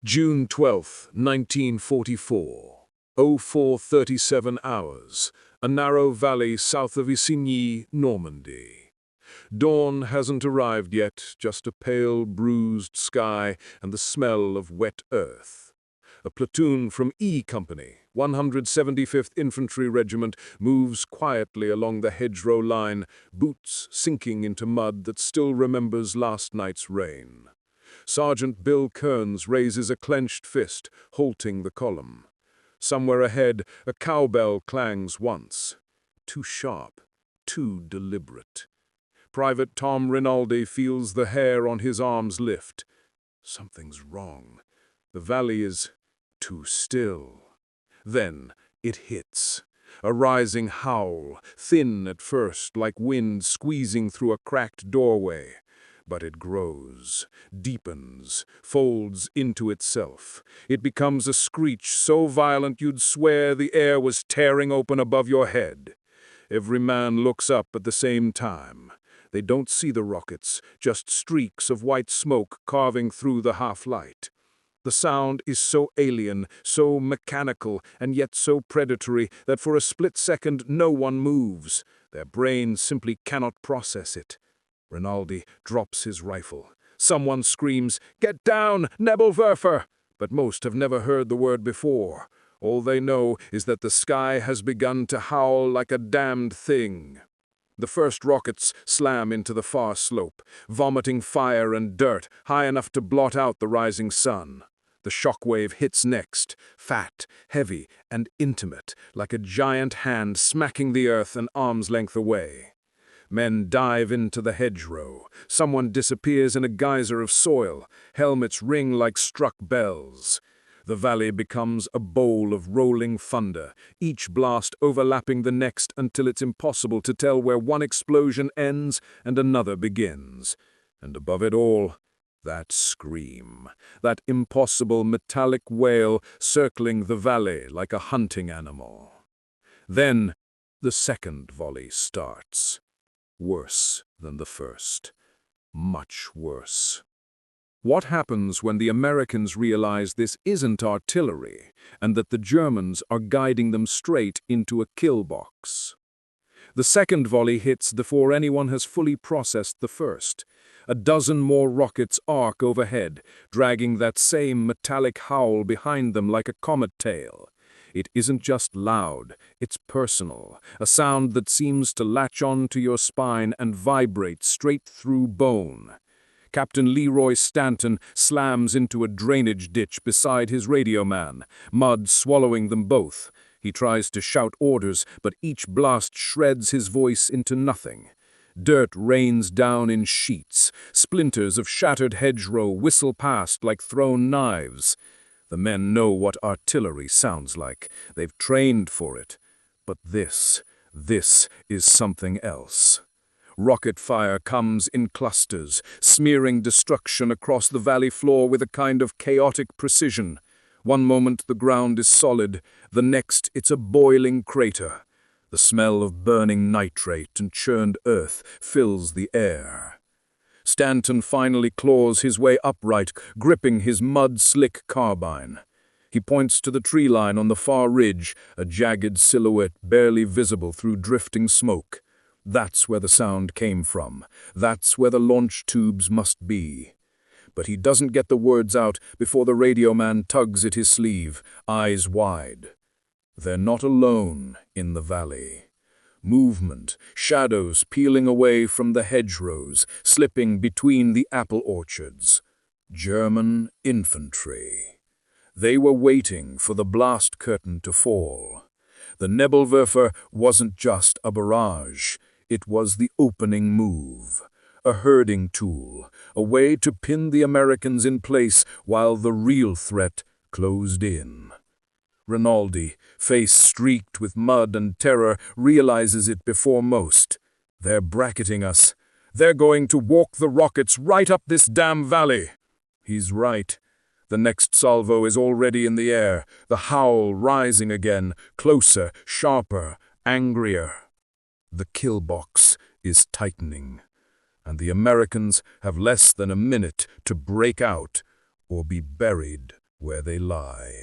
June 12, 1944. 04:37 hours. A narrow valley south of Isigny, Normandy. Dawn hasn't arrived yet, just a pale, bruised sky and the smell of wet earth. A platoon from E Company, 175th Infantry Regiment, moves quietly along the hedgerow line, boots sinking into mud that still remembers last night's rain. Sergeant Bill Kearns raises a clenched fist, halting the column. Somewhere ahead, a cowbell clangs once. Too sharp, too deliberate. Private Tom Rinaldi feels the hair on his arms lift. Something's wrong. The valley is too still. Then it hits. A rising howl, thin at first, like wind squeezing through a cracked doorway. But it grows, deepens, folds into itself. It becomes a screech so violent you'd swear the air was tearing open above your head. Every man looks up at the same time. They don't see the rockets, just streaks of white smoke carving through the half-light. The sound is so alien, so mechanical, and yet so predatory that for a split second no one moves. Their brains simply cannot process it. Rinaldi drops his rifle. Someone screams, "Get down, Nebelwerfer!" But most have never heard the word before. All they know is that the sky has begun to howl like a damned thing. The first rockets slam into the far slope, vomiting fire and dirt high enough to blot out the rising sun. The shockwave hits next, fat, heavy, and intimate, like a giant hand smacking the earth an arm's length away. Men dive into the hedgerow. Someone disappears in a geyser of soil. Helmets ring like struck bells. The valley becomes a bowl of rolling thunder, each blast overlapping the next until it's impossible to tell where one explosion ends and another begins. And above it all, that scream, that impossible metallic wail circling the valley like a hunting animal. Then the second volley starts. Worse than the first. Much worse. What happens when the Americans realize this isn't artillery and that the Germans are guiding them straight into a kill box? The second volley hits before anyone has fully processed the first. A dozen more rockets arc overhead, dragging that same metallic howl behind them like a comet tail. It isn't just loud, it's personal, a sound that seems to latch on to your spine and vibrate straight through bone. Captain Leroy Stanton slams into a drainage ditch beside his radio man, mud swallowing them both. He tries to shout orders, but each blast shreds his voice into nothing. Dirt rains down in sheets. Splinters of shattered hedgerow whistle past like thrown knives. The men know what artillery sounds like. They've trained for it. But this is something else. Rocket fire comes in clusters, smearing destruction across the valley floor with a kind of chaotic precision. One moment the ground is solid, the next it's a boiling crater. The smell of burning nitrate and churned earth fills the air. Stanton finally claws his way upright, gripping his mud-slick carbine. He points to the tree line on the far ridge, a jagged silhouette barely visible through drifting smoke. That's where the sound came from. That's where the launch tubes must be. But he doesn't get the words out before the radio man tugs at his sleeve, eyes wide. They're not alone in the valley. Movement, shadows peeling away from the hedgerows, slipping between the apple orchards. German infantry. They were waiting for the blast curtain to fall. The Nebelwerfer wasn't just a barrage. It was the opening move. A herding tool, a way to pin the Americans in place while the real threat closed in. Rinaldi, face streaked with mud and terror, realizes it before most. They're bracketing us. They're going to walk the rockets right up this damn valley. He's right. The next salvo is already in the air, the howl rising again, closer, sharper, angrier. The kill box is tightening, and the Americans have less than a minute to break out or be buried where they lie.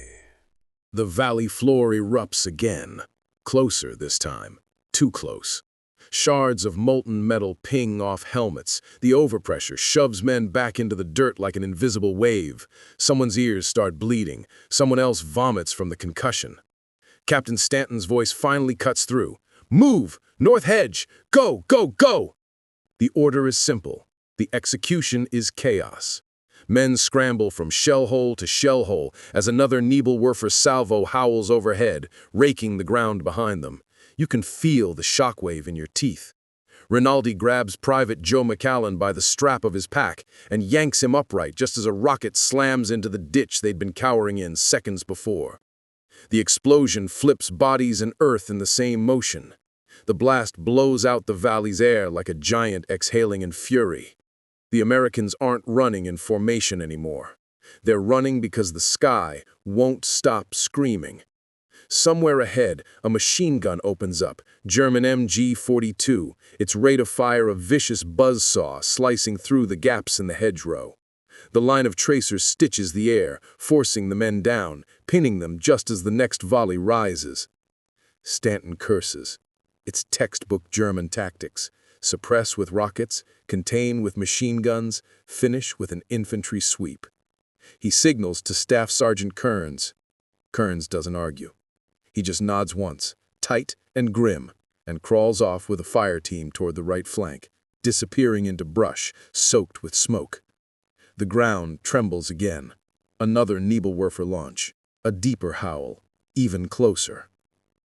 The valley floor erupts again. Closer this time. Too close. Shards of molten metal ping off helmets. The overpressure shoves men back into the dirt like an invisible wave. Someone's ears start bleeding. Someone else vomits from the concussion. Captain Stanton's voice finally cuts through. "Move! North hedge! Go, go, go!" The order is simple. The execution is chaos. Men scramble from shell hole to shell hole as another Nebelwerfer salvo howls overhead, raking the ground behind them. You can feel the shockwave in your teeth. Rinaldi grabs Private Joe McCallan by the strap of his pack and yanks him upright just as a rocket slams into the ditch they'd been cowering in seconds before. The explosion flips bodies and earth in the same motion. The blast blows out the valley's air like a giant exhaling in fury. The Americans aren't running in formation anymore. They're running because the sky won't stop screaming. Somewhere ahead, a machine gun opens up, German MG-42, its rate of fire a vicious buzzsaw slicing through the gaps in the hedgerow. The line of tracers stitches the air, forcing the men down, pinning them just as the next volley rises. Stanton curses. It's textbook German tactics. Suppress with rockets, contain with machine guns, finish with an infantry sweep. He signals to Staff Sergeant Kearns. Kearns doesn't argue. He just nods once, tight and grim, and crawls off with a fire team toward the right flank, disappearing into brush soaked with smoke. The ground trembles again. Another Nebelwerfer launch. A deeper howl, even closer.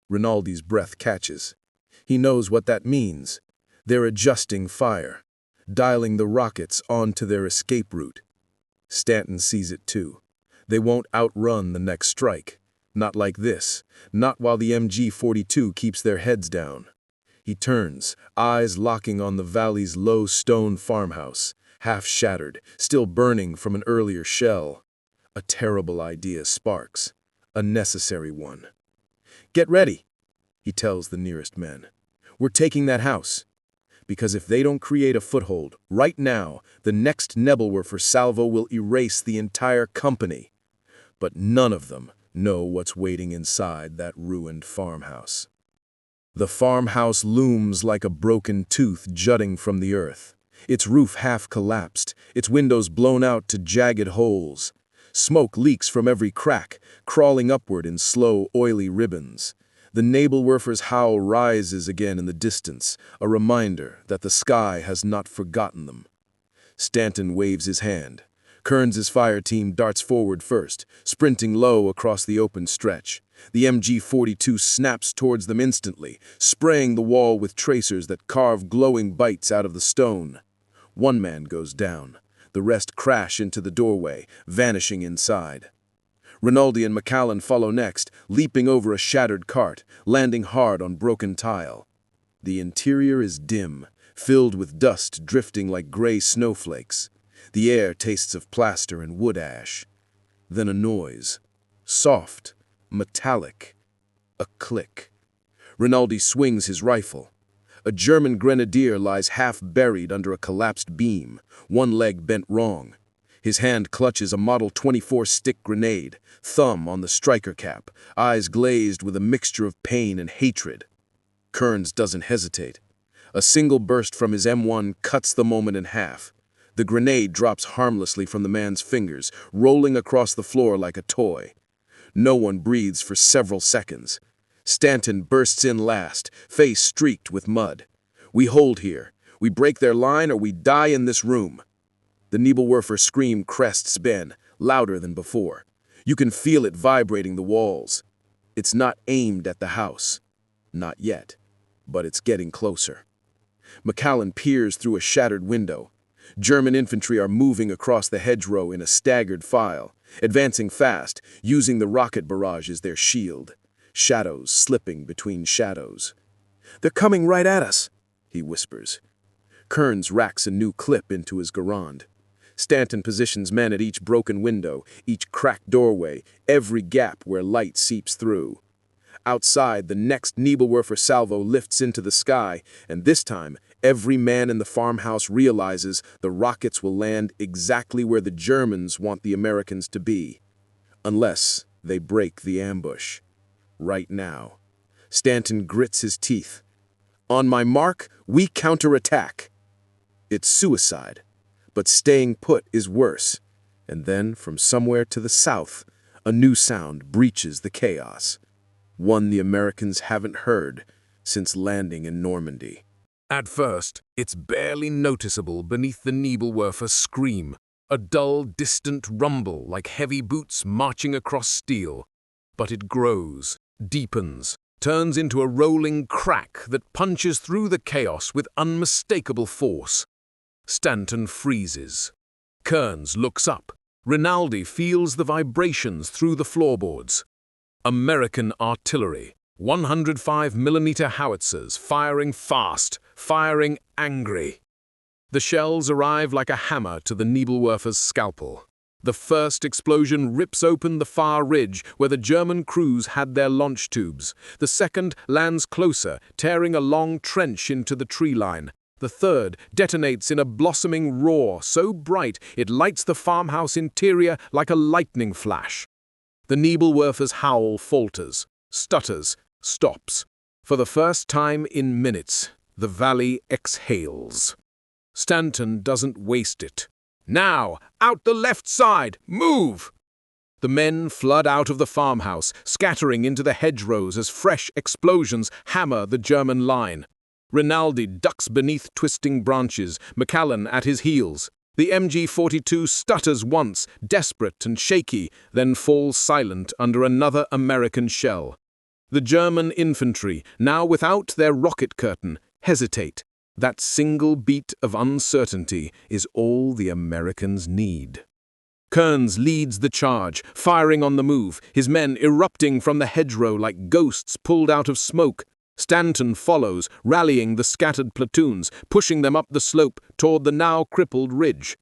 Rinaldi's breath catches. He knows what that means. They're adjusting fire, dialing the rockets onto their escape route. Stanton sees it too. They won't outrun the next strike. Not like this. Not while the MG-42 keeps their heads down. He turns, eyes locking on the valley's low stone farmhouse, half shattered, still burning from an earlier shell. A terrible idea sparks. A necessary one. "Get ready," he tells the nearest men. "We're taking that house." Because if they don't create a foothold, right now, the next Nebelwerfer salvo will erase the entire company. But none of them know what's waiting inside that ruined farmhouse. The farmhouse looms like a broken tooth jutting from the earth. Its roof half collapsed, its windows blown out to jagged holes. Smoke leaks from every crack, crawling upward in slow, oily ribbons. The Nebelwerfer's howl rises again in the distance, a reminder that the sky has not forgotten them. Stanton waves his hand. Kearns' fire team darts forward first, sprinting low across the open stretch. The MG-42 snaps towards them instantly, spraying the wall with tracers that carve glowing bites out of the stone. One man goes down. The rest crash into the doorway, vanishing inside. Rinaldi and McCallan follow next, leaping over a shattered cart, landing hard on broken tile. The interior is dim, filled with dust drifting like gray snowflakes. The air tastes of plaster and wood ash. Then a noise. Soft, metallic. A click. Rinaldi swings his rifle. A German grenadier lies half buried under a collapsed beam, one leg bent wrong. His hand clutches a Model 24 stick grenade, thumb on the striker cap, eyes glazed with a mixture of pain and hatred. Kearns doesn't hesitate. A single burst from his M1 cuts the moment in half. The grenade drops harmlessly from the man's fingers, rolling across the floor like a toy. No one breathes for several seconds. Stanton bursts in last, face streaked with mud. "We hold here. We break their line or we die in this room." The Nebelwerfer scream crests Ben, louder than before. You can feel it vibrating the walls. It's not aimed at the house. Not yet. But it's getting closer. McCallan peers through a shattered window. German infantry are moving across the hedgerow in a staggered file, advancing fast, using the rocket barrage as their shield. Shadows slipping between shadows. "They're coming right at us," he whispers. Kearns racks a new clip into his Garand. Stanton positions men at each broken window, each cracked doorway, every gap where light seeps through. Outside, the next Nebelwerfer salvo lifts into the sky, and this time, every man in the farmhouse realizes the rockets will land exactly where the Germans want the Americans to be. unless they break the ambush. Right now, Stanton grits his teeth. On my mark, we counterattack. It's suicide, but staying put is worse. And then, from somewhere to the south, a new sound breaches the chaos. One the Americans haven't heard since landing in Normandy. At first, it's barely noticeable beneath the Nebelwerfer's scream, a dull, distant rumble like heavy boots marching across steel. But it grows, deepens, turns into a rolling crack that punches through the chaos with unmistakable force. Stanton freezes. Kearns looks up. Rinaldi feels the vibrations through the floorboards. American artillery, 105mm howitzers, firing fast, firing angry. The shells arrive like a hammer to the Nebelwerfer's scalpel. The first explosion rips open the far ridge where the German crews had their launch tubes. The second lands closer, tearing a long trench into the tree line. The third detonates in a blossoming roar so bright it lights the farmhouse interior like a lightning flash. The Nebelwerfer's howl falters, stutters, stops. For the first time in minutes, the valley exhales. Stanton doesn't waste it. Now, out the left side, move! The men flood out of the farmhouse, scattering into the hedgerows as fresh explosions hammer the German line. Rinaldi ducks beneath twisting branches, McCallan at his heels. The MG-42 stutters once, desperate and shaky, then falls silent under another American shell. The German infantry, now without their rocket curtain, hesitate. That single beat of uncertainty is all the Americans need. Kearns leads the charge, firing on the move, his men erupting from the hedgerow like ghosts pulled out of smoke. Stanton follows, rallying the scattered platoons, pushing them up the slope toward the now crippled ridge.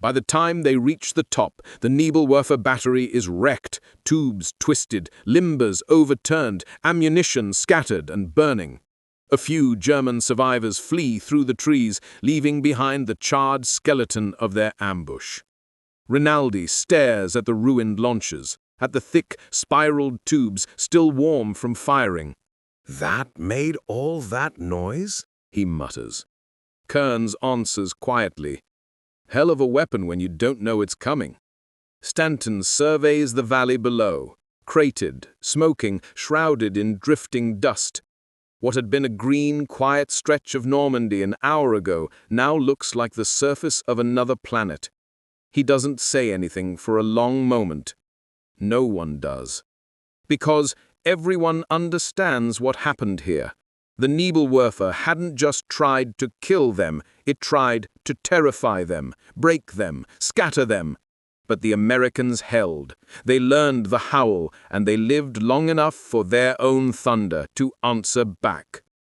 By the time they reach the top, the Nebelwerfer battery is wrecked, tubes twisted, limbers overturned, ammunition scattered and burning. A few German survivors flee through the trees, leaving behind the charred skeleton of their ambush. Rinaldi stares at the ruined launchers, at the thick, spiraled tubes still warm from firing. "That made all that noise?" he mutters. Kearns answers quietly. "Hell of a weapon when you don't know it's coming." Stanton surveys the valley below, cratered, smoking, shrouded in drifting dust. What had been a green, quiet stretch of Normandy an hour ago now looks like the surface of another planet. He doesn't say anything for a long moment. No one does. Because everyone understands what happened here. The Nebelwerfer hadn't just tried to kill them, it tried to terrify them, break them, scatter them. But the Americans held. They learned the howl, and they lived long enough for their own thunder to answer back.